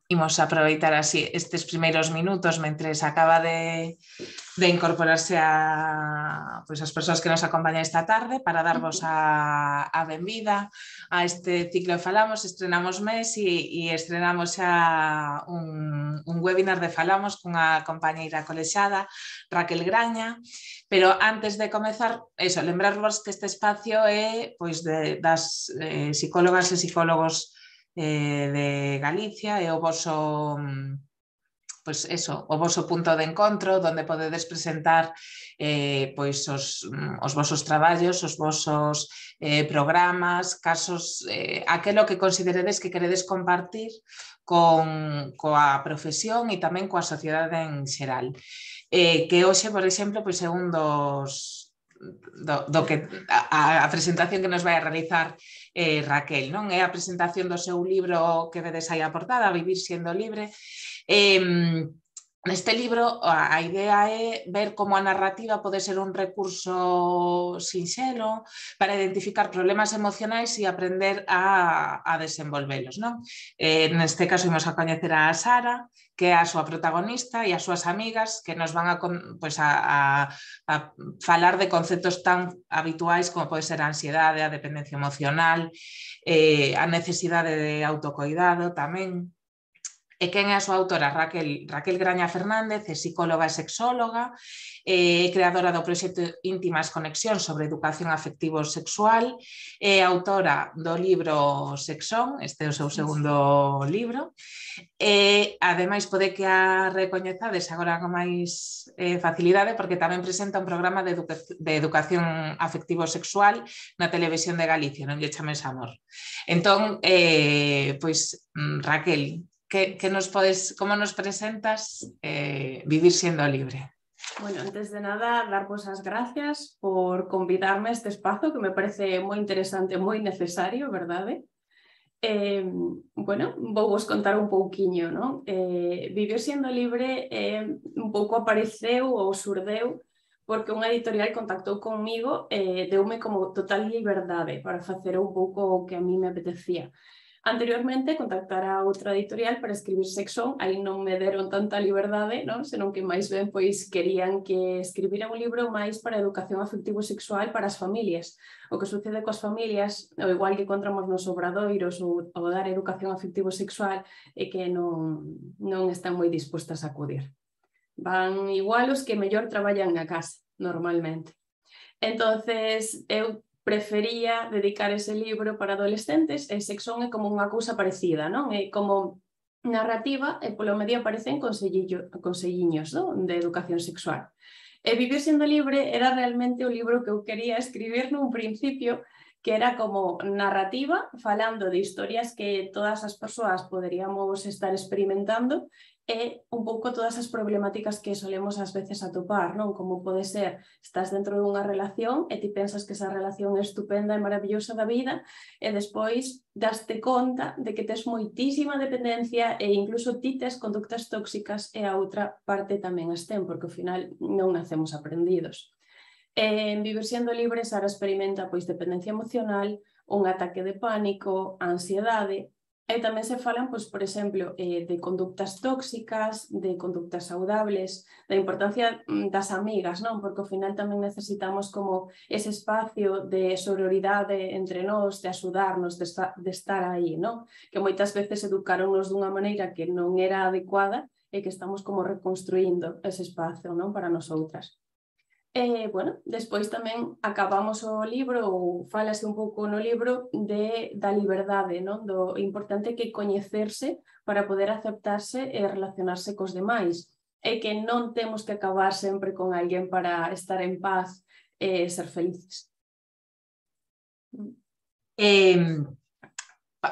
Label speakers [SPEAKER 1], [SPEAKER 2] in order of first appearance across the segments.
[SPEAKER 1] imos aproveitar así estes primeiros minutos mentres acaba de incorporarse pois as persoas que nos acompañan esta tarde para darvos a benvida a este ciclo de Falamos. Estrenamos mes e estrenamos xa un webinar de Falamos cunha compañeira colexada, Raquel Graña, pero antes de comezar, lembrarvos que este espacio é pois das psicólogas e psicólogos de Galicia, é o voso punto de encontro onde podedes presentar pois os vosos traballos, os vosos programas, casos, aquelo que consideredes que queredes compartir coa profesión e tamén coa sociedade en xeral. Que hoxe, por exemplo, pois é un a presentación que nos vai a realizar Raquel, non? É a presentación do seu libro que vedes aí a portada, Vivir siendo libre. Neste libro a idea é ver como a narrativa pode ser un recurso sinxelo para identificar problemas emocionais e aprender a desenvolvelos, non? Neste caso imos a coñecer a Sara, que é a súa protagonista, e as súas amigas que nos van a falar de conceptos tan habituais como pode ser a ansiedade, a dependencia emocional, a necesidade de autocoidado tamén. E quen é a súa autora? Raquel Graña Fernández, é psicóloga e sexóloga, é creadora do proxecto Íntimas Conexións sobre educación afectivo-sexual, é autora do libro Sexón, este é o seu segundo libro, e ademais pode que a recoñezades agora con máis facilidade porque tamén presenta un programa de educación afectivo-sexual na televisión de Galicia, Non lle chames amor. Entón, pois, Raquel, como nos presentas Vivir siendo libre?
[SPEAKER 2] Bueno, antes de nada, darvos as gracias por convidarme a este espazo que me parece moi interesante, moi necesario, verdade? Bueno, vou vos contar un pouquiño, non? Vivir siendo libre un pouco apareceu ou surdeu porque unha editorial contactou conmigo e deume como total liberdade para facer un pouco o que a mí me apetecía. Anteriormente contactara a outra editorial para escribir Sexón, aí non me deron tanta liberdade, non? Senón que máis ben pois querían que escribira un libro máis para educación afectivo-sexual para as familias. O que sucede coas familias, o igual que encontramos nos obradoiros ou dar educación afectivo-sexual, é que non están moi dispostas a acudir. Van igual os que mellor traballan na casa, normalmente. Entonces, eu prefería dedicar ese libro para adolescentes e Sexón é como unha cousa parecida, non? É como narrativa e polo medio aparecen conselliños, non? De educación sexual. E Vivir siendo libre era realmente o libro que eu quería escribir nun principio, que era como narrativa, falando de historias que todas as persoas poderíamos estar experimentando e un pouco todas as problemáticas que solemos ás veces atopar, non? Como pode ser, estás dentro dunha relación e ti pensas que esa relación é estupenda e maravillosa da vida e despois daste conta de que tes moitísima dependencia e incluso ti tes conductas tóxicas e a outra parte tamén as ten, porque ao final non nacemos aprendidos. En Vivir siendo libre, Sara experimenta pois dependencia emocional, un ataque de pánico, ansiedade. E tamén se falan, pois, por exemplo, de conductas tóxicas, de conductas saudables, da importancia das amigas, non? Porque ao final tamén necesitamos como ese espacio de sororidade entre nós, de axudarnos, de estar aí, non? Que moitas veces educaronnos dunha maneira que non era adecuada e que estamos como reconstruindo ese espacio, non? Para nosoutras. Bueno, despois tamén acabamos o libro, ou falase un pouco no libro da liberdade, non? Do importante que coñecerse para poder aceptarse e relacionarse cos demais, e que non temos que acabar sempre con alguén para estar en paz e ser felices.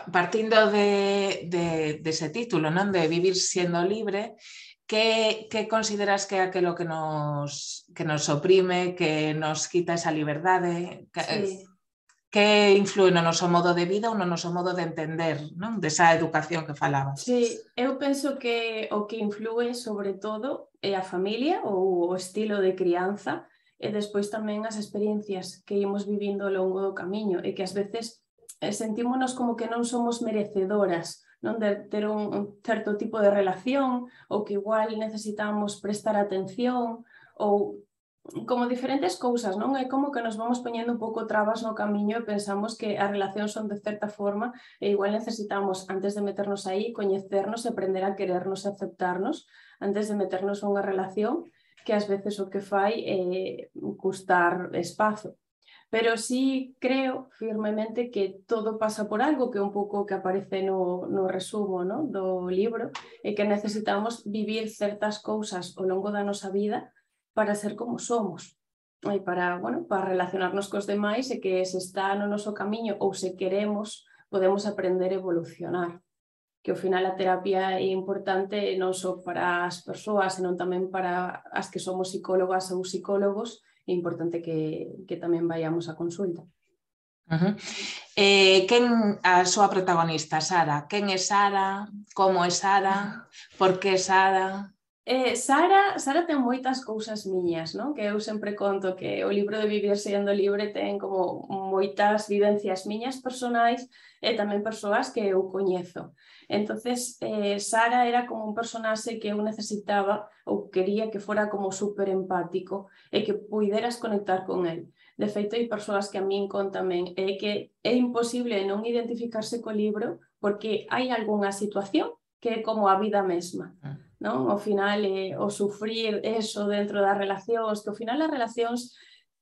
[SPEAKER 1] Partindo dese título, non? De Vivir siendo libre, que consideras que é aquilo que nos oprime, que nos quita esa liberdade? Que influe no noso modo de vida ou no noso modo de entender, non? Desa educación que falabas.
[SPEAKER 2] Sí, eu penso que o que influe sobre todo é a familia ou o estilo de crianza e despois tamén as experiencias que imos vivindo ao longo do camiño e que ás veces sentímonos como que non somos merecedoras non? De ter un certo tipo de relación, ou que igual necesitamos prestar atención, ou como diferentes cousas, non? É como que nos vamos poñendo un pouco trabas no camiño e pensamos que as relacións son de certa forma e igual necesitamos, antes de meternos aí, coñecernos e aprender a querernos e aceptarnos antes de meternos nunha relación que ás veces o que fai é custar espazo. Pero sí creo firmemente que todo pasa por algo, que é un pouco que aparece no resumo, ¿no? Do libro, e que necesitamos vivir certas cousas ao longo da nosa vida para ser como somos, e para, bueno, para relacionarnos cos demais e que se está no noso camiño ou se queremos, podemos aprender a evolucionar. Que ao final a terapia é importante non só para as persoas, senón tamén para as que somos psicólogas ou psicólogos, é importante que tamén vayamos a consulta.
[SPEAKER 1] Quen a súa protagonista, Sara? Quen é Sara? Como é Sara? Por que Sara?
[SPEAKER 2] Sara ten moitas cousas miñas, non? Que eu sempre conto que o libro de Vivir Sendo Libre ten como moitas vivencias miñas personais e tamén persoas que eu coñezo. Entonces, Sara era como un personaxe que eu necesitaba ou quería que fora como super empático e que puideras conectar con el. De feito, hai persoas que a min contamen que é imposible non identificarse co libro porque hai algunha situación que é como a vida mesma. Non? Ao final, o sufrir eso dentro das relacións, que ao final as relacións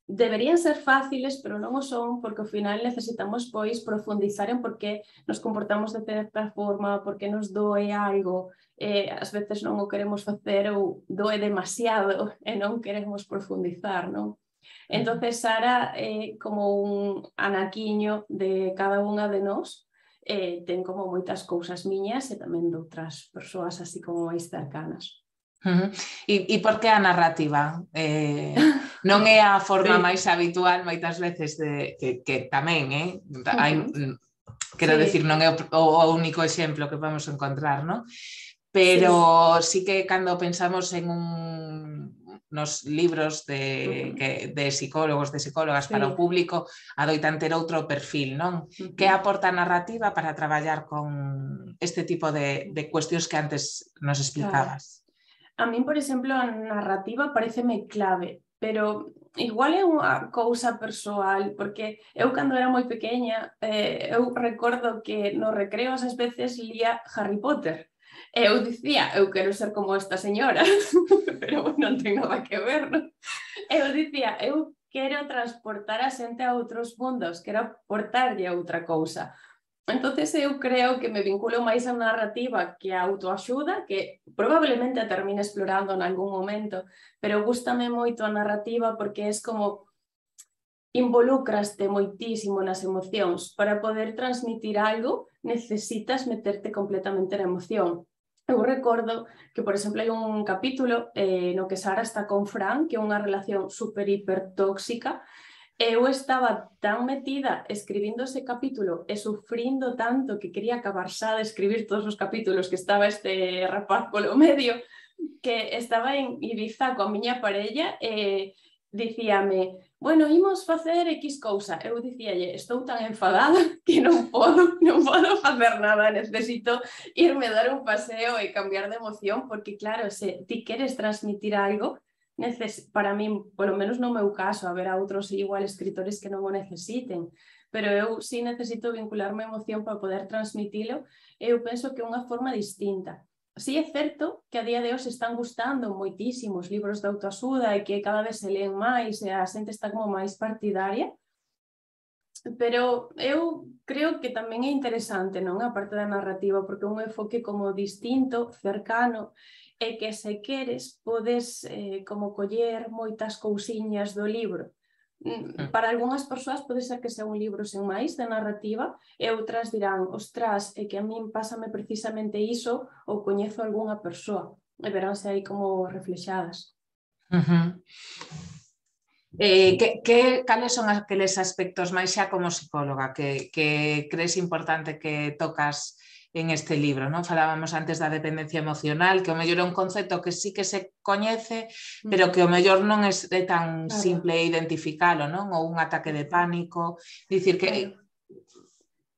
[SPEAKER 2] deberían ser fáciles, pero non o son, porque ao final necesitamos pois profundizar en por que nos comportamos de certa forma, por que nos doe algo, ás veces non o queremos facer ou doe demasiado e non queremos profundizar, non? Entonces Sara é como un anaquiño de cada unha de nós, ten como moitas cousas miñas e tamén de outras persoas así como máis cercanas.
[SPEAKER 1] E por que a narrativa? Non é a forma
[SPEAKER 2] Sí.
[SPEAKER 1] máis habitual moitas veces que tamén, hai, quero
[SPEAKER 2] Sí.
[SPEAKER 1] decir, non é o único exemplo que vamos encontrar, non? Pero sí que cando pensamos en nos libros de psicólogos, de psicólogas para o público, adoitan ter outro perfil, non? Que aporta a narrativa para traballar con este tipo de cuestións que antes nos explicabas?
[SPEAKER 2] A min, por exemplo, a narrativa pareceme clave, pero igual é unha cousa persoal, porque eu cando era moi pequeña, eu recordo que nos recreos ás veces lía Harry Potter. E eu dicía, eu quero ser como esta señora, pero non ten nada que ver, non? Eu dicía, eu quero transportar a xente a outros mundos, quero aportarlle a outra cousa. Entonces eu creo que me vinculo máis a narrativa que a autoaxuda, que probablemente a termine explorando en algún momento, pero gústame moito a narrativa porque é como involucraste moitísimo nas emocións. Para poder transmitir algo necesitas meterte completamente na emoción. Eu recordo que, por exemplo, hai un capítulo no que Sara está con Fran, que é unha relación super hiper tóxica. Eu estaba tan metida escribindo ese capítulo e sufrindo tanto que quería acabar xa de escribir todos os capítulos que estaba este rapaz polo medio, que estaba en Ibiza coa miña parella e dicíame, bueno, imos facer X cousa. Eu dicíalle, estou tan enfadada que non podo facer nada, necesito irme dar un paseo e cambiar de emoción, porque claro, se ti queres transmitir algo, para min, polo menos no meu caso, haberá outros igual escritores que non o necesiten, pero eu sí necesito vincularme a emoción para poder transmitilo, e eu penso que é unha forma distinta. Sí é certo que a día de hoxe están gustando moitísimos libros de autoaxuda e que cada vez se leen máis e a xente está como máis partidaria, pero eu creo que tamén é interesante, non? A parte da narrativa, porque é un enfoque como distinto, cercano, e que se queres podes como coller moitas cousiñas do libro. Para algunhas persoas pode ser que sea un libro sen máis de narrativa e outras dirán, ostras, é que a min pásame precisamente iso ou coñezo algunha persoa e veránse aí como reflexadas.
[SPEAKER 1] Cales son aqueles aspectos máis xa como psicóloga que crees importante que tocas en este libro, non? Falábamos antes da dependencia emocional, que o mellor é un concepto que sí que se coñece, pero que o mellor non é tan simple identificalo, non? Ou un ataque de pánico, dicir que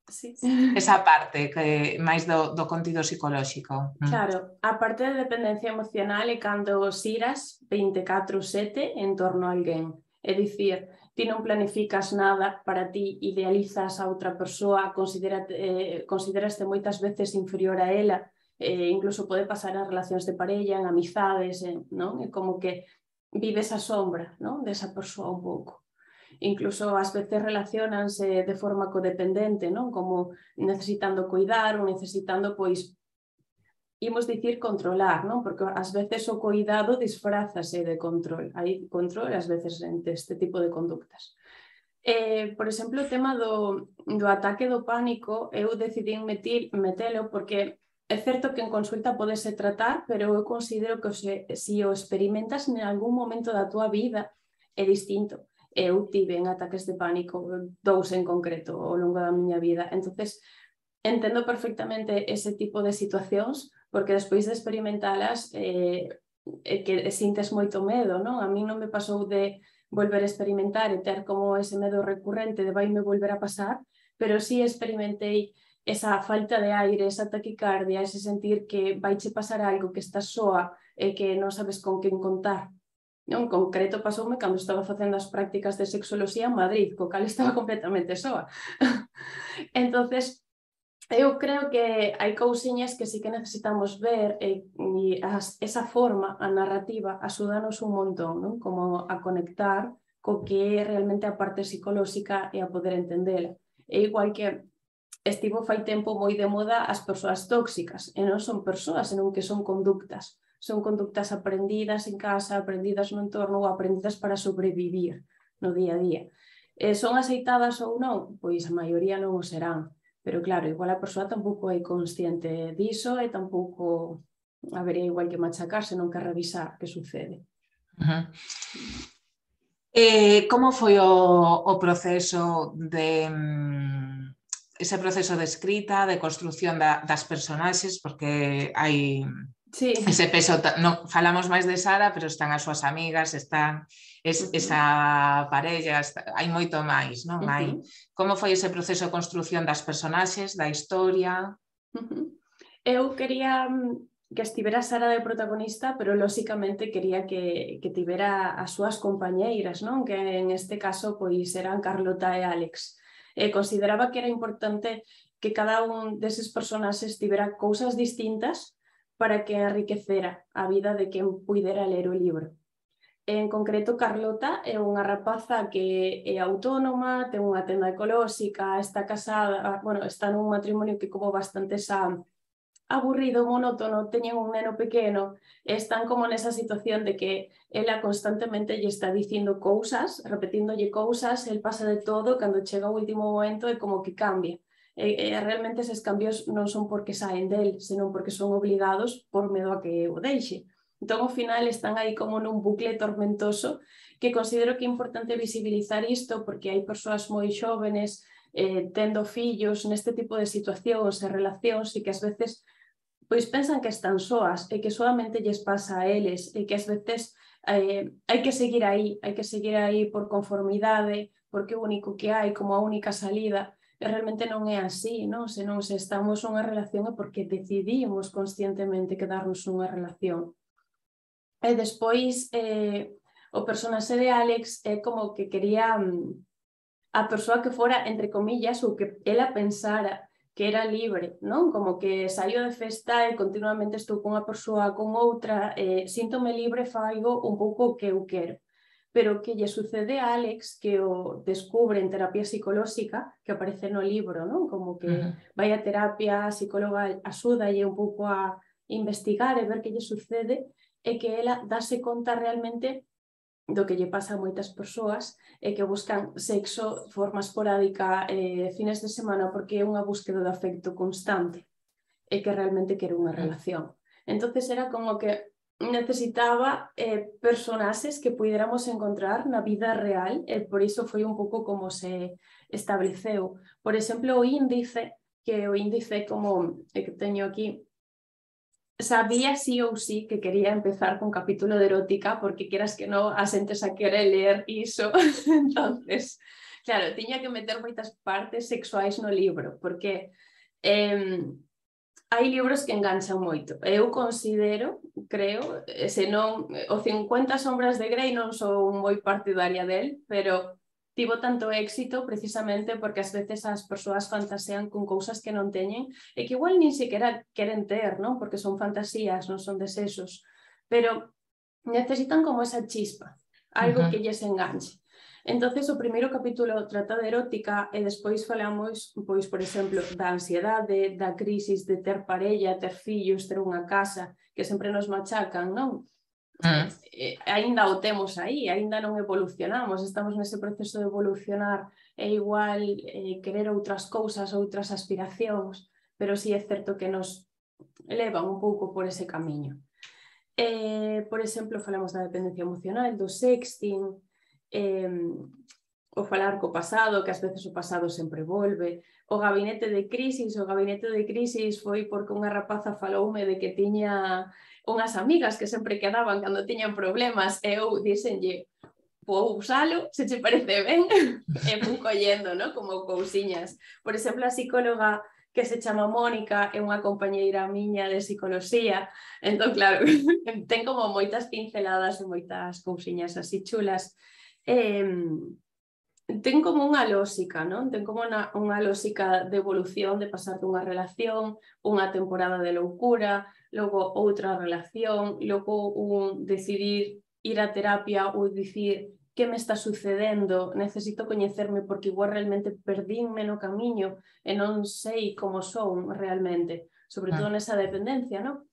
[SPEAKER 2] Sí.
[SPEAKER 1] Esa parte que máis do contido psicolóxico.
[SPEAKER 2] Claro, a parte de dependencia emocional é cando xiras 24/7 en torno a alguén. É dicir, ti non planificas nada para ti, idealizas a outra persoa, consideraste moitas veces inferior a ela, incluso pode pasar en relacións de parella, en amizades, non? É como que vives a sombra, non? Desa persoa un pouco. Incluso ás veces relacionanse de forma codependente, non? Como necesitando cuidar ou necesitando, pois, imos dicir controlar, non? Porque ás veces o cuidado disfrázase de control. Hai control ás veces entre este tipo de conductas. Por exemplo, o tema do ataque do pánico, eu decidí metelo porque é certo que en consulta podese tratar, pero eu considero que se o experimentas en algún momento da túa vida é distinto. Eu tive ataques de pánico, 2 en concreto, ao longo da miña vida. Entonces, entendo perfectamente ese tipo de situacións, porque despois de experimentalas que sintes moito medo, non? A mí non me pasou de volver a experimentar e ter como ese medo recurrente de vaime volver a pasar, pero sí experimentei esa falta de aire, esa taquicardia, ese sentir que vaiche pasar algo, que estás soa e que non sabes con quen contar. En concreto pasoume cando estaba facendo as prácticas de sexoloxía en Madrid, co cal estaba completamente soa. Entonces, eu creo que hai cousiñas que sí que necesitamos ver e esa forma, a narrativa, axúdanos un montón, non? Como a conectar co que é realmente a parte psicolóxica e a poder entendela. É igual que estivo fai tempo moi de moda as persoas tóxicas, e non son persoas, senón que son conductas. Son conductas aprendidas en casa, aprendidas no entorno ou aprendidas para sobrevivir no día a día. Son aceitadas ou non? Pois a maioría non o serán. Pero claro, igual a persoa tampouco é consciente diso e tampouco habería igual que machacar, senón que revisar que sucede.
[SPEAKER 1] Como foi o proceso de ese proceso de escrita, de construción das personaxes, porque hai ese peso, non falamos máis de Sara, pero están as súas amigas, están esa parella, hai moito máis, non? Hai. Como foi ese proceso de construción das personaxes, da historia?
[SPEAKER 2] Eu quería que estivera Sara de protagonista, pero lóxicamente quería que tivera as súas compañeiras, non? Que en este caso pois eran Carlota e Álex. Consideraba que era importante que cada un deses personaxes tivera cousas distintas para que enriquecera a vida de quen puidera ler o libro. En concreto, Carlota é unha rapaza que é autónoma, ten unha tenda ecolóxica, está casada, bueno, está nun matrimonio que como bastante aburrido, monótono, teñen un neno pequeno, están como nesa situación de que ela constantemente lle está dicindo cousas, repetíndolle cousas, el pasa de todo, cando chega o último momento é como que cambia. Realmente eses cambios non son porque saen del, senón porque son obligados por medo a que o deixe. Entón, ao final, están aí como nun bucle tormentoso que considero que é importante visibilizar isto porque hai persoas moi xóvenes tendo fillos neste tipo de situacións e relacións e que ás veces pois pensan que están soas e que solamente lles pasa a eles e que ás veces hai que seguir aí por conformidade, porque o único que hai como a única salida e realmente non é así, non? Senón se estamos nunha relación é porque decidimos conscientemente quedarnos nunha relación. E despois o personaxe de Álex é como que quería a persoa que fora, entre comillas, ou que ela pensara que era libre, non? Como que saio de festa e continuamente estou cunha persoa, con outra, síntome libre, faigo un pouco o que eu quero. Pero o que lle sucede a Álex, que o descubre en terapia psicolóxica, que aparece no libro, non? Como que vai a terapia, a psicóloga axúdalle un pouco a investigar e ver que lle sucede, é que ela dáse conta realmente do que lle pasa a moitas persoas e que buscan sexo de forma esporádica fines de semana porque é unha búsqueda de afecto constante e que realmente quere unha relación. Entonces era como que necesitaba personaxes que puidéramos encontrar na vida real e por iso foi un pouco como se estableceu. Por exemplo, o índice, que o índice como que teño aquí sabía sí ou sí que quería empezar con capítulo de erótica porque queras que non a xente xa quere ler iso. Entonces, claro, tiña que meter moitas partes sexuais no libro porque hai libros que enganchan moito. Eu considero, creo, senón o 50 sombras de Grey non sou moi partidaria del, pero tivo tanto éxito precisamente porque ás veces as persoas fantasean con cousas que non teñen e que igual nin sequera queren ter, non? Porque son fantasías, non son desexos, pero necesitan como esa chispa, algo que lles enganche. Entonces, o primeiro capítulo trata de erótica e despois falamos, pois, por exemplo, da ansiedade, da crisis de ter parella, ter fillos, ter unha casa, que sempre nos machacan, non? Ainda o temos aí, ainda non evolucionamos, estamos nese proceso de evolucionar e igual querer outras cousas, outras aspiracións, pero sí é certo que nos levan un pouco por ese camiño. Por exemplo, falamos da dependencia emocional, do sexting, o falar co pasado, que ás veces o pasado sempre volve, o gabinete de crisis foi porque unha rapaza faloume de que tiña unhas amigas que sempre quedaban cando tiñan problemas e eu díxenlle, vou usalo, se che parece ben, e fun collendo, ¿no? Como cousiñas. Por exemplo, a psicóloga que se chama Mónica é unha compañeira miña de psicoloxía, entón, claro, ten como moitas pinceladas e moitas cousiñas así chulas. Ten como unha lógica, non? Ten como unha lógica de evolución, de pasar dunha relación, unha temporada de loucura, logo outra relación, logo un decidir ir a terapia ou dicir que me está sucedendo, necesito coñecerme porque igual realmente perdínme no camiño e non sei como son realmente, sobre todo nesa dependencia, non?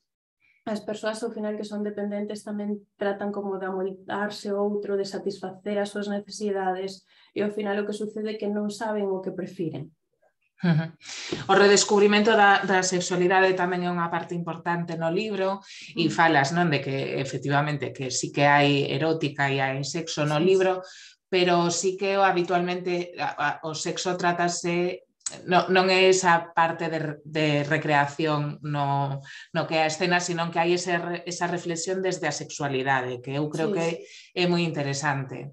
[SPEAKER 2] As persoas ao final que son dependentes tamén tratan como de amoldarse outro, de satisfacer as súas necesidades e ao final o que sucede é que non saben o que prefiren.
[SPEAKER 1] O redescubrimento da sexualidade tamén é unha parte importante no libro e falas, non, de que efectivamente que sí que hai erótica e hai sexo no libro, pero sí que habitualmente o sexo trátase, non é esa parte de recreación no que é a escena, sino que hai esa reflexión desde a sexualidade, que eu creo que é moi interesante.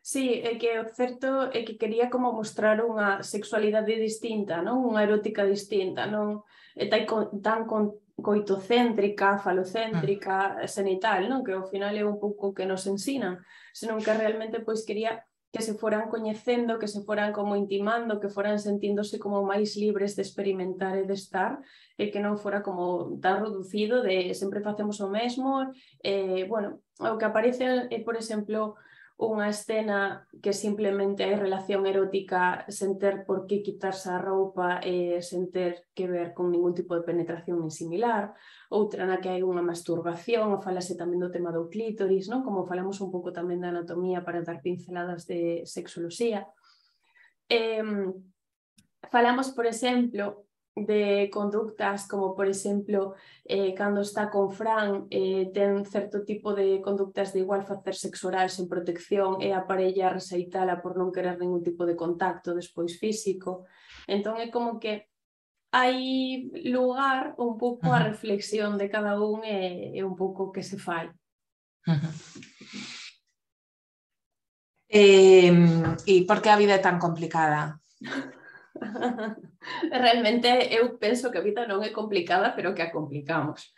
[SPEAKER 2] Sí, é que o certo é que quería como mostrar unha sexualidade distinta, non? Unha erótica distinta, non é tan coitocéntrica, falocéntrica, xenital, non? Que ao final é un pouco que nos ensinan, senón que realmente pois quería que se foran coñecendo, que se foran como intimando, que foran sentíndose como máis libres de experimentar e de estar, e que non fora como tan reducido de sempre facemos o mesmo. Bueno, o que aparece é, por exemplo, unha escena que simplemente hai relación erótica sen ter por que quitarse a roupa e sen ter que ver con ningún tipo de penetración nin similar, outra na que hai unha masturbación, falase tamén do tema do clítoris, non? Como falamos un pouco tamén da anatomía para dar pinceladas de sexoloxía. Falamos, por exemplo, de conductas como, por exemplo, cando está con Fran, ten certo tipo de conductas de igual facer sexo oral sen protección e a parella rexeitala por non querer ningún tipo de contacto despois físico. Entón é como que hai lugar un pouco a reflexión de cada un e un pouco que se fai.
[SPEAKER 1] E por que a vida é tan complicada?
[SPEAKER 2] Realmente eu penso que a vida non é complicada, pero que a complicamos.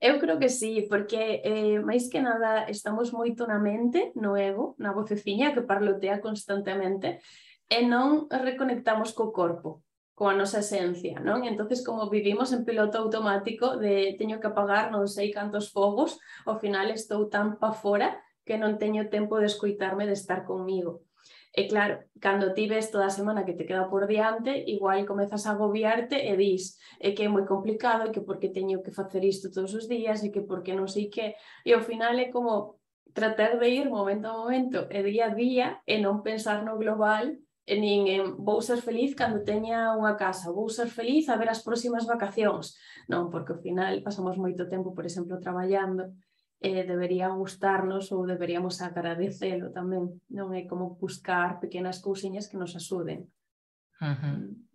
[SPEAKER 2] Eu creo que sí, porque máis que nada estamos moito na mente, no ego, na voceciña que parlotea constantemente e non reconectamos co corpo, coa nosa esencia, non? Entonces, como vivimos en piloto automático de teño que apagar non sei cantos fogos, ao final estou tan pa fora que non teño tempo de escoitarme, de estar comigo. E claro, cando ti ves toda a semana que te queda por diante, igual comezas a agobiarte e dis que é moi complicado, e que porque teño que facer isto todos os días, e que porque non sei que, e ao final é como tratar de ir momento a momento e día a día e non pensar no global e nin en vou ser feliz cando teña unha casa, vou ser feliz a ver as próximas vacacións. Non, porque ao final pasamos moito tempo, por exemplo, traballando, debería gustarnos ou deberíamos agradecelo tamén, non é como buscar pequenas cousiñas que nos axuden.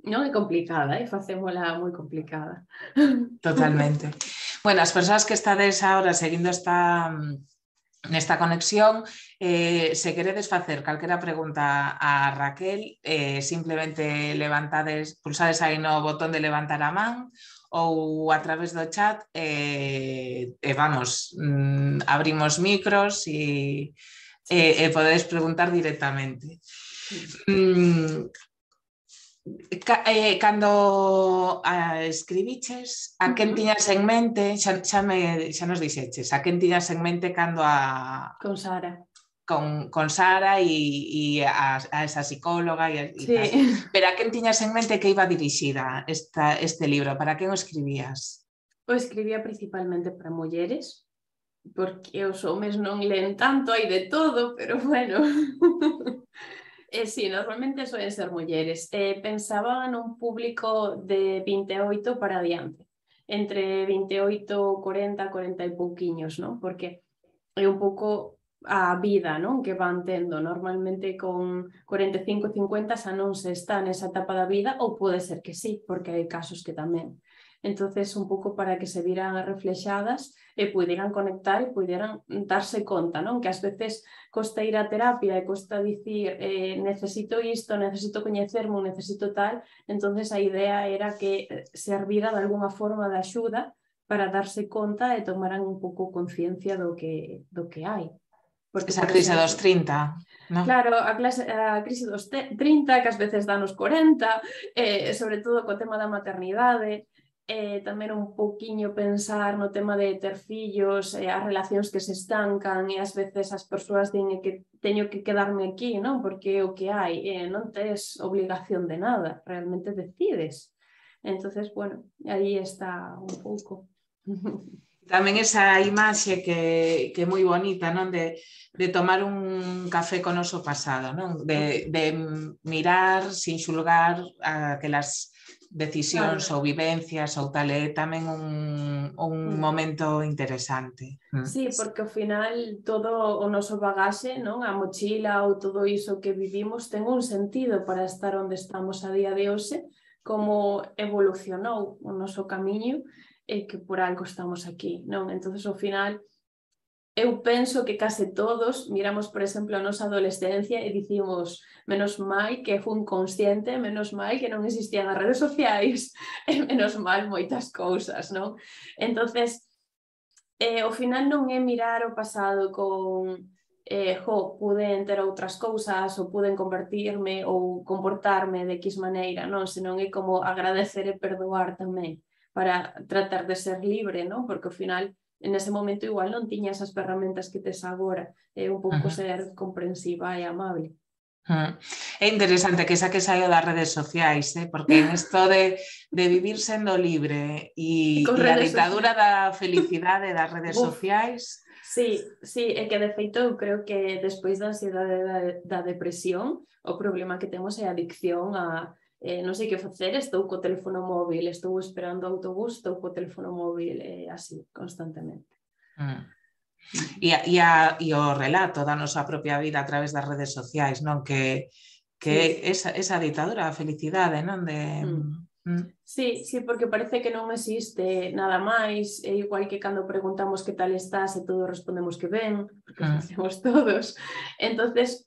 [SPEAKER 2] Non é complicada, facémola moi complicada.
[SPEAKER 1] Totalmente. Bueno, as persoas que estades agora seguindo nesta conexión, se queredes facer calquera pregunta a Raquel, simplemente pulsades aí no botón de levantar a man ou a través do chat, abrimos micros e podedes preguntar directamente. Cando escribiches, a quen tiñas en mente, xa nos dixeches, a quen tiñas en mente cando
[SPEAKER 2] Con Sara.
[SPEAKER 1] Con Sara e a esa psicóloga
[SPEAKER 2] sí.
[SPEAKER 1] Pero a quen tiñas en mente que iba dirixida este libro? Para quen o escribías?
[SPEAKER 2] O escribía principalmente para mulleres, porque os homes non leen tanto, hai de todo, pero bueno... Sí, normalmente suelen ser mulleres. Pensaba nun público de 28 para adiante, entre 28, 40, 40 e pouquiños, non? Porque é un pouco a vida, non? Que van tendo. Normalmente con 45, 50 xa non se está nesa etapa da vida, ou pode ser que sí, porque hai casos que tamén. Entonces, un pouco para que se viran reflexadas e puderan conectar e puderan darse conta, non? Que ás veces costa ir á terapia e costa dicir necesito isto, necesito coñecerme, necesito tal. Entonces, a idea era que servira de alguna forma de axuda para darse conta e tomaran un pouco conciencia do que hai.
[SPEAKER 1] Porque, esa crise dos 30, non?
[SPEAKER 2] Claro, a crise dos 30, que ás veces dá nos 40, sobre todo co tema da maternidade, tamén un pouquiño pensar no tema de ter fillos, as relacións que se estancan e ás veces as persoas din que teño que quedarme aquí, non? Porque é o que hai, non tes obligación de nada, realmente decides. Entonces, bueno, aí está un pouco.
[SPEAKER 1] Tamén esa imaxe que é moi bonita, non? De tomar un café con noso pasado, non? De mirar sin xulgar aquelas decisións ou vivencias ou tal, é tamén un momento interesante.
[SPEAKER 2] Sí, porque ao final todo o noso bagaxe, non? A mochila ou todo iso que vivimos ten un sentido para estar onde estamos a día de hoxe, como evolucionou o noso camiño e que por algo estamos aquí, non? Entonces, ao final, eu penso que case todos miramos, por exemplo, a nosa adolescencia e dicimos menos mal que fun consciente, menos mal que non existían as redes sociais e menos mal moitas cousas, non? Entonces, ao final non é mirar o pasado con puden ter outras cousas ou puden convertirme ou comportarme de X maneira, non? Senón é como agradecer e perdoar tamén para tratar de ser libre, non? Porque ao final en ese momento igual non tiña esas ferramentas que tes agora, un pouco ser comprensiva e amable.
[SPEAKER 1] É interesante que saques aí das redes sociais, porque en isto de vivir sendo libre e a ditadura da felicidade das redes sociais...
[SPEAKER 2] Sí, é que de feito eu creo que despois da ansiedade da depresión o problema que temos é a adicción a non sei que facer, estou co teléfono móvil, estou esperando o autobús, estou co teléfono móvil, así, constantemente.
[SPEAKER 1] E o relato da nosa propia vida a través das redes sociais, non? Que esa ditadura, a felicidade, non?
[SPEAKER 2] Sí, porque parece que non existe nada máis, é igual que cando preguntamos que tal estás e todos respondemos que ben, porque facemos todos. Entonces,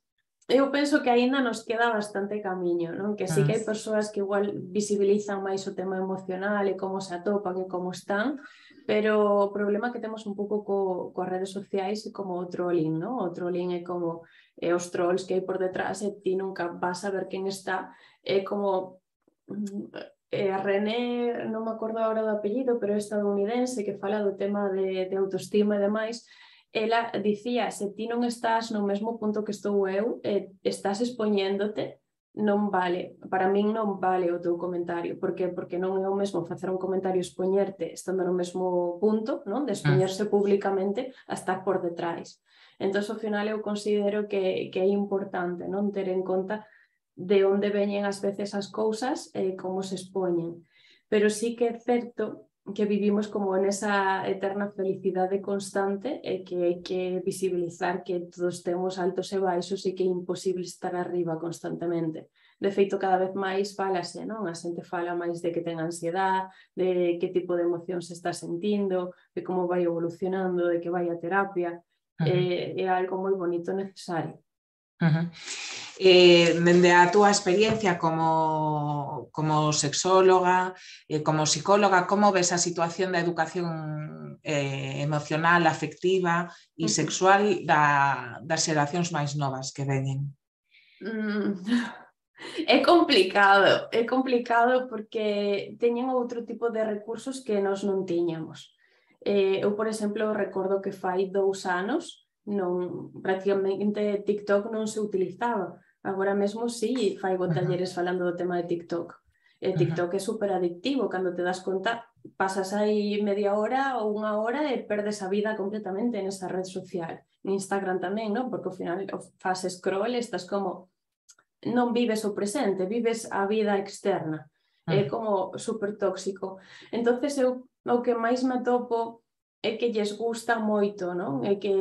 [SPEAKER 2] eu penso que aínda nos queda bastante camiño, non? Que sí que hai persoas que igual visibilizan máis o tema emocional e como se atopan e como están, pero o problema que temos un pouco coas redes sociais é como o trolling, non? O trolling é como os trolls que hai por detrás e ti nunca vas a ver quen está, é como... a René, non me acordo agora do apellido, pero é estadounidense que fala do tema de autoestima e demais. Ela dicía, se ti non estás no mesmo punto que estou eu, estás expoñéndote, non vale, para min non vale o teu comentario. Por que? Porque non é o mesmo facer un comentario expoñerte estando no mesmo punto, non? De expoñerse públicamente a estar por detrás. Entón, ao final, eu considero que é importante non ter en conta de onde veñen ás veces as cousas e como se expoñen. Pero sí que é certo que vivimos como nesa eterna felicidade constante e que hai que visibilizar que todos temos altos e baixos e que é imposible estar arriba constantemente. De feito, cada vez máis falase, non? A xente fala máis de que ten ansiedade, de que tipo de emoción se está sentindo, de como vai evolucionando, de que vai a terapia. É algo moi bonito e necesario.
[SPEAKER 1] Dende a túa experiencia como sexóloga, como psicóloga, como ves a situación da educación emocional, afectiva e sexual das xeracións máis novas que veñen?
[SPEAKER 2] É complicado porque teñen outro tipo de recursos que nós non tiñamos. Eu, por exemplo, recordo que fai 2 anos prácticamente TikTok non se utilizaba. Agora mesmo sí, faigo talleres falando do tema de TikTok. TikTok é super adictivo, cando te das conta pasas aí media hora ou unha hora e perdes a vida completamente nesa red social. En Instagram tamén, non? Porque ao final faz scroll e estás como non vives o presente, vives a vida externa. É como super tóxico. Entonces eu o que máis me atopo é que lles gusta moito, non? É que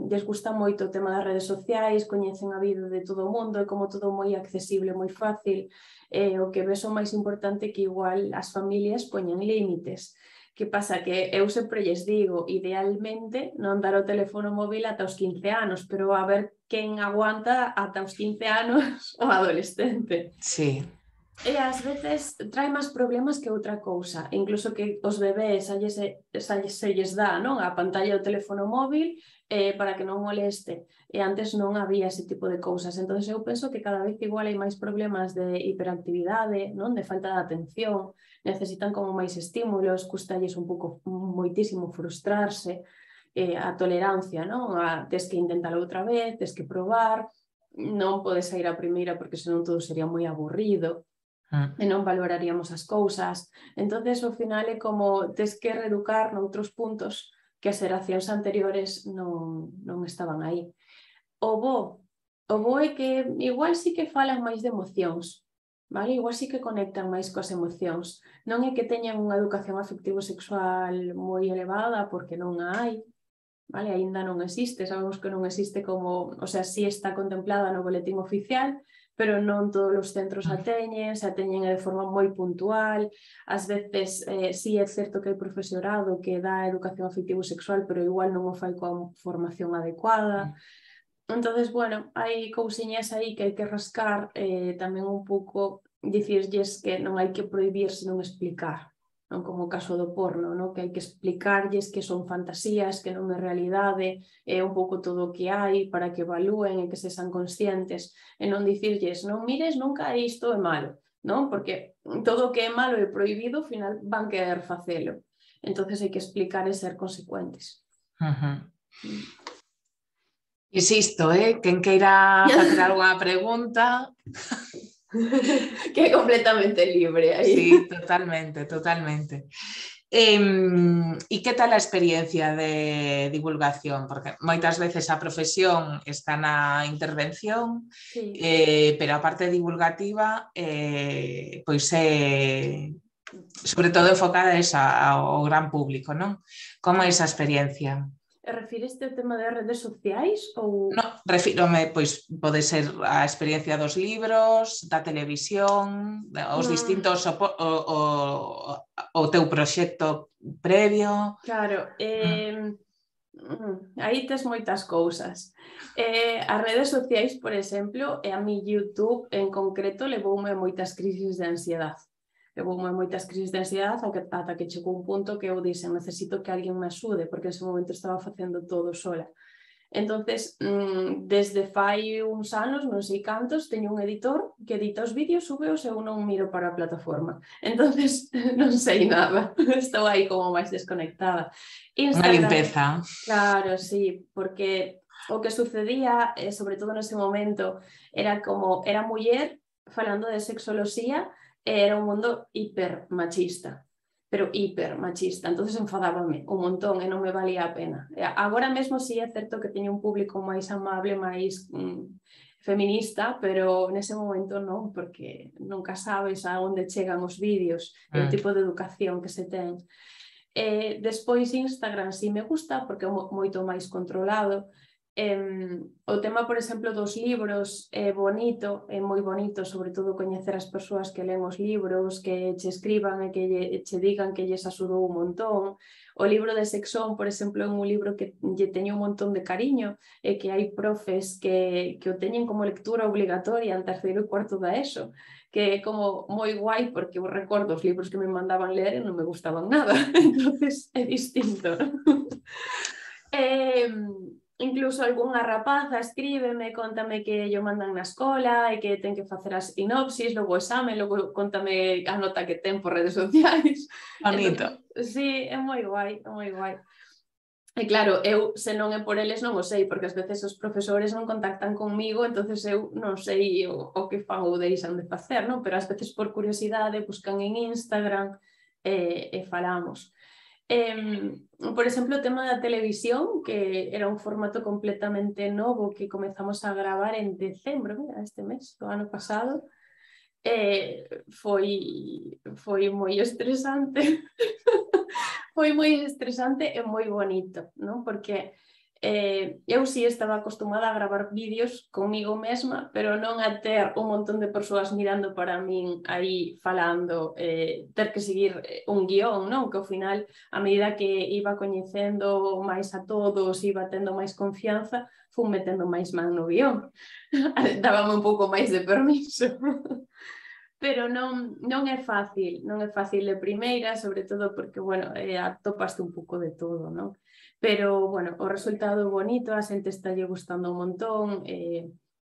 [SPEAKER 2] lles gusta moito o tema das redes sociais, coñecen a vida de todo o mundo, é como todo moi accesible, moi fácil. O que ves o máis importante é que igual as familias poñen límites. Que pasa? Que eu sempre lles digo, idealmente non dar o teléfono móvil ata os 15 anos, pero a ver quen aguanta ata os 15 anos o adolescente.
[SPEAKER 1] Sí.
[SPEAKER 2] E ás veces trae máis problemas que outra cousa, incluso que os bebés se lles dá, non? A pantalla do teléfono móvil para que non moleste, e antes non había ese tipo de cousas. Entón eu penso que cada vez igual hai máis problemas de hiperactividade, non? De falta de atención, necesitan como máis estímulos, custalles un pouco moitísimo frustrarse, a tolerancia, non? Tes que intentalo outra vez, tes que probar, non podes sair a primeira porque senón todo sería moi aburrido. E non valoraríamos as cousas. Entonces, ao final é como tes que reeducar noutros puntos que as xeracións anteriores non estaban aí. O bo é que igual sí que falan máis de emocións, vale? Igual sí que conectan máis coas emocións. Non é que teñan unha educación afectivo-sexual moi elevada, porque non a hai, vale? Aínda non existe, sabemos que non existe como, o sea, sí está contemplada no boletín oficial, pero non todos os centros a teñen de forma moi puntual. Ás veces sí é certo que hai profesorado que dá educación afectivo-sexual, pero igual non o fai coa formación adecuada. Entonces, bueno, hai cousiñas aí que hai que rascar, tamén un pouco dicirlles que non hai que prohibir, senón explicar. Non como o caso do porno, non? Que hai que explicarlles que son fantasías, que non é realidade, é un pouco todo o que hai para que evalúen e que se sean conscientes, e non dicirlles, non mires nunca isto é malo, non? Porque todo o que é malo e prohibido, ao final van querer facelo. Entonces hai que explicar e ser consecuentes.
[SPEAKER 1] Insisto, quen queira facer algunha pregunta...
[SPEAKER 2] Que é completamente libre aí.
[SPEAKER 1] Sí, totalmente. E que tal a experiencia de divulgación? Porque moitas veces a profesión está na intervención, sí. Pero a parte divulgativa pois é sobre todo enfocada ao gran público, non? Como é esa experiencia?
[SPEAKER 2] Refíreste ao tema de redes sociais? Ou...
[SPEAKER 1] No, refírome, pois, pode ser a experiencia dos libros, da televisión, os distintos, o teu proxecto previo...
[SPEAKER 2] Claro, aí tes moitas cousas. As redes sociais, por exemplo, e a mi YouTube en concreto levoume moitas crisis de ansiedade. Levoume moitas crisis de ansiedade ata que chegou un punto que eu dixen necesito que alguén me axude, porque en ese momento estaba facendo todo sola. Entonces, desde fai uns anos, non sei cantos, teño un editor que edita os vídeos, súbeos e eu non miro para a plataforma. Entonces, non sei nada, estou aí como máis desconectada.
[SPEAKER 1] Unha limpeza.
[SPEAKER 2] Claro, sí, porque o que sucedía, sobre todo nese momento, era como, era muller falando de sexoloxía, era un mundo hiper machista, pero hiper machista, entonces enfadábame un montón e non me valía a pena. Agora mesmo sí é certo que teño un público máis amable, máis feminista, pero nese momento non, porque nunca sabes a onde chegan os vídeos e o tipo de educación que se ten. Despois Instagram sí me gusta porque é moito máis controlado, O tema, por exemplo, dos libros é bonito, é moi bonito, sobre todo coñecer as persoas que len os libros, que che escriban e que che digan que lles axudou un montón. O libro de Sexón, por exemplo, é un libro que lle teño un montón de cariño e que hai profes que o teñen como lectura obligatoria en terceiro e cuarto da ESO, que é como moi guai, porque eu recordo os libros que me mandaban ler e non me gustaban nada, entonces é distinto. Incluso algunha rapaza escríbeme, contame que yo mandan na escola e que ten que facer as sinopsis, logo o exame, logo contame a nota que ten por redes sociais.
[SPEAKER 1] Bonito.
[SPEAKER 2] Entonces, sí, é moi guai, é moi guai. E claro, eu se non é por eles non o sei, porque ás veces os profesores non contactan conmigo, entonces eu non sei o que fan ou deixan de facer, non? Pero ás veces por curiosidade buscan en Instagram e falamos. Por exemplo, o tema da televisión, que era un formato completamente novo que comezamos a gravar en decembro, mira, este mes, do ano pasado, foi moi estresante. Foi moi estresante e moi bonito, non? Porque eu sí estaba acostumada a gravar vídeos comigo mesma, pero non a ter un montón de persoas mirando para min aí falando, ter que seguir un guión, non? Que ao final, a medida que iba coñecendo máis a todos, iba tendo máis confianza, fun metendo máis man no guión. Dábame un pouco máis de permiso. Pero non é fácil de primeira, sobre todo porque, bueno, atopaste un pouco de todo, non? Pero, bueno, o resultado é bonito, a xente está lle gustando un montón,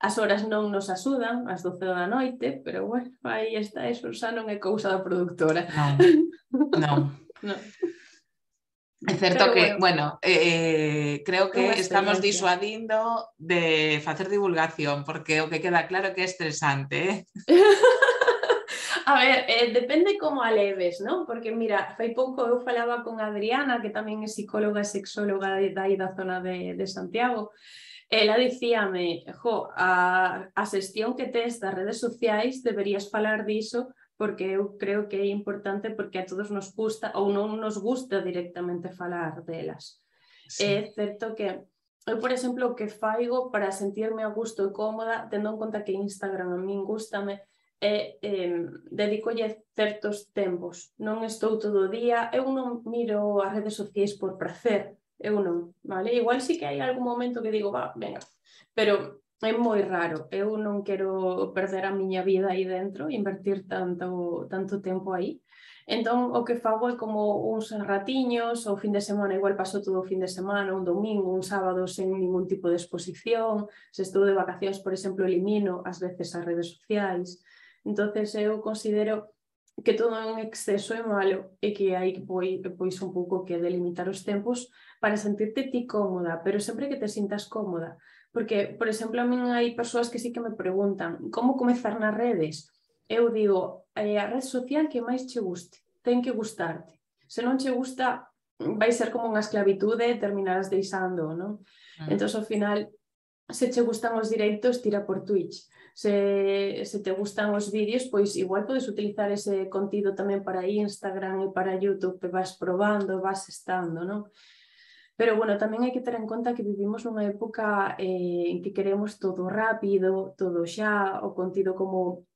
[SPEAKER 2] as horas non nos axudan, as 12 da noite, pero, bueno, aí está, eso xa non é cousa da productora.
[SPEAKER 1] Non. É certo que, bueno, creo que estamos disuadindo de facer divulgación, porque o que queda claro que é estresante,
[SPEAKER 2] A ver, depende como a leves, non? Porque, mira, fai pouco eu falaba con Adriana, que tamén é psicóloga e sexóloga da zona de Santiago. Ela dicíame, a xestión que tes das redes sociais deberías falar diso, porque eu creo que é importante porque a todos nos gusta ou non nos gusta directamente falar delas. Sí. É certo que eu, por exemplo, o que faigo para sentirme a gusto e cómoda, tendo en conta que Instagram a min gústame, dedicolle certos tempos. Non estou todo o día, eu non miro as redes sociais por prazer, eu non, vale? Igual sí que hai algún momento que digo, venga, pero é moi raro, eu non quero perder a miña vida aí dentro, invertir tanto tempo aí. Entón, o que fago é como uns ratiños, o fin de semana, igual paso todo o fin de semana, un domingo, un sábado sen ningún tipo de exposición, se estou de vacacións, por exemplo, elimino ás veces as redes sociais. Entonces eu considero que todo en exceso é malo e que hai pois un pouco que delimitar os tempos para sentirte ti cómoda, pero sempre que te sintas cómoda. Porque, por exemplo, a min hai persoas que sí que me preguntan como comezar nas redes. Eu digo, a rede social que máis che guste, ten que gustarte. Se non che gusta, vai ser como unha esclavitude e terminarás deixando, non? Entón, ao final, se che gustan os directos, tira por Twitch. Se te gustan os vídeos, pois igual podes utilizar ese contido tamén para Instagram e para YouTube, te vas probando, vas estando, non? Pero, bueno, tamén hai que ter en conta que vivimos nunha época en que queremos todo rápido, todo xa, o contido como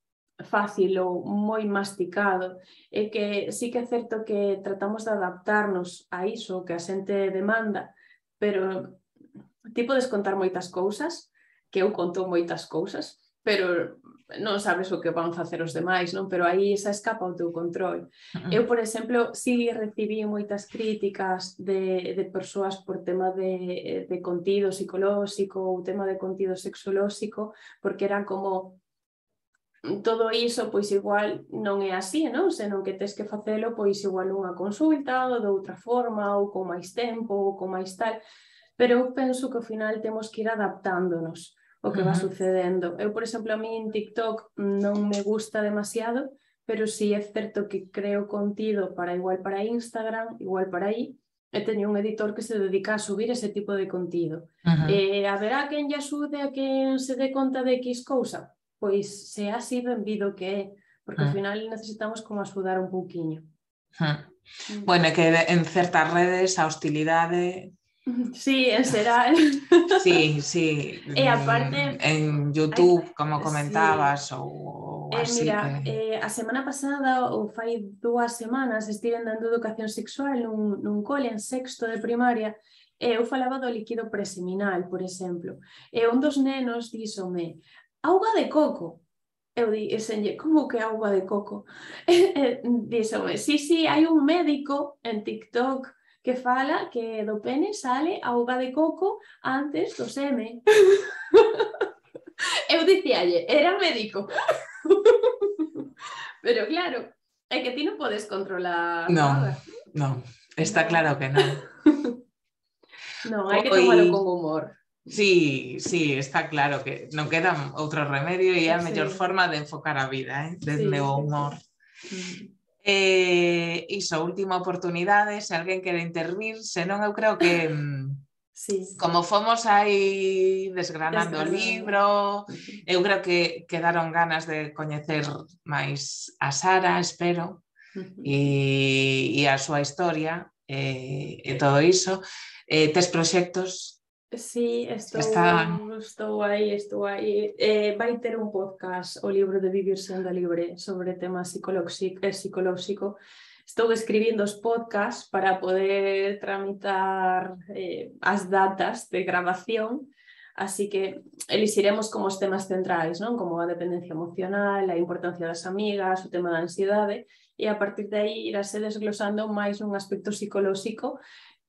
[SPEAKER 2] fácil ou moi masticado, e que sí que é certo que tratamos de adaptarnos a iso que a xente demanda, pero ti podes contar moitas cousas, que eu conto moitas cousas, pero non sabes o que van facer os demais, non? Pero aí xa escapa o teu control. Eu, por exemplo, sí recibí moitas críticas de persoas por tema de contido psicolóxico ou tema de contido sexolóxico, porque era como todo iso, pois igual non é así, non? Senón que tes que facelo, pois igual unha consulta ou de outra forma, ou con máis tempo, ou con máis tal. Pero eu penso que ao final temos que ir adaptándonos o que va sucedendo. Eu, por exemplo, a mí en TikTok non me gusta demasiado, pero sí é certo que creo contido para igual para Instagram, igual para aí, e teño un editor que se dedica a subir ese tipo de contido. Haberá quen lle axude a quen se dé conta de X cousa? Pois se é así, benvido que é, porque ao final necesitamos como axudar un pouquiño.
[SPEAKER 1] Bueno, é que en certas redes a hostilidade
[SPEAKER 2] Sí, en Seral.
[SPEAKER 1] Sí, sí,
[SPEAKER 2] E aparte,
[SPEAKER 1] en
[SPEAKER 2] hai,
[SPEAKER 1] YouTube, como
[SPEAKER 2] sí.
[SPEAKER 1] comentabas, ou así
[SPEAKER 2] Mira,
[SPEAKER 1] que...
[SPEAKER 2] a semana pasada ou fai 2 semanas estiven dando educación sexual nun cole en sexto de primaria e eu falaba do líquido preseminal, por exemplo. E un dos nenos díxome, auga de coco. Eu dixenlle, como que auga de coco? Díxome, sí, hai un médico en TikTok que fala que do pene sale auga de coco antes do seme. Eu dicíalle, era médico. Pero claro, é que ti non podes controlar
[SPEAKER 1] Non,
[SPEAKER 2] nada.
[SPEAKER 1] non, está
[SPEAKER 2] No.
[SPEAKER 1] claro que non.
[SPEAKER 2] Non, hai que tomalo
[SPEAKER 1] Pois,
[SPEAKER 2] con humor.
[SPEAKER 1] sí, sí, está claro que non queda outro remedio e é a mellor
[SPEAKER 2] Sí,
[SPEAKER 1] forma de enfocar a vida, desde
[SPEAKER 2] sí,
[SPEAKER 1] o
[SPEAKER 2] sí,
[SPEAKER 1] humor.
[SPEAKER 2] sí.
[SPEAKER 1] Iso, última oportunidade, se alguén quere intervir, senón eu creo que
[SPEAKER 2] Sí,
[SPEAKER 1] como fomos aí desgranando o
[SPEAKER 2] desgranando.
[SPEAKER 1] libro, eu creo que quedaron ganas de coñecer máis a Sara, espero, e a súa historia e todo iso. Tes proxectos?
[SPEAKER 2] Sí,
[SPEAKER 1] Está...
[SPEAKER 2] estou aí. Vai ter un podcast, o libro de Vivir Sendo Libre, sobre temas psicolóxico. Estou escribindo os podcasts para poder tramitar as datas de grabación, así que elixiremos como os temas centrais, non? Como a dependencia emocional, a importancia das amigas, o tema da ansiedade, e a partir de aí irase desglosando máis un aspecto psicolóxico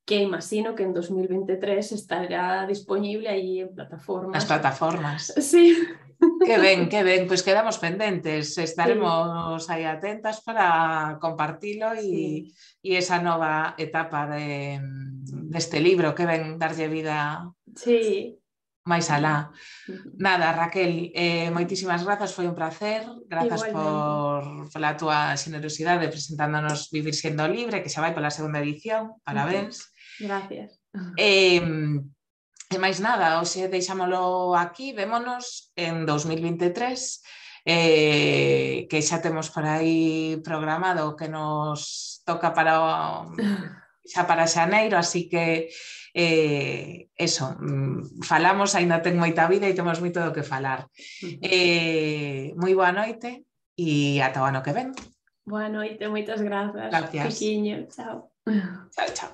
[SPEAKER 2] que imagino que en 2023 estará disponible aí en
[SPEAKER 1] Nas
[SPEAKER 2] plataformas.
[SPEAKER 1] plataformas.
[SPEAKER 2] Sí.
[SPEAKER 1] Que ben, pois quedamos pendentes, estaremos aí atentas para compartilo
[SPEAKER 2] Sí.
[SPEAKER 1] e esa nova etapa deste libro, que ven darlle vida
[SPEAKER 2] Sí.
[SPEAKER 1] máis alá. Nada, Raquel, moitísimas grazas, foi un placer, grazas
[SPEAKER 2] Igualmente.
[SPEAKER 1] pola túa xenerosidade presentándonos Vivir Sendo Libre, que xa vai pola segunda edición, parabéns.
[SPEAKER 2] Gracias.
[SPEAKER 1] E máis nada, hoxe deixámolo aquí, vémonos en 2023, que xa temos por aí programado que nos toca xa para xaneiro, así que eso, falamos, aínda ten moita vida e temos moito do que falar. Moi boa noite e ata o ano que ven.
[SPEAKER 2] Boa noite, moitas grazas.
[SPEAKER 1] Gracias.
[SPEAKER 2] Piquiño, chao.
[SPEAKER 1] Chao, chao.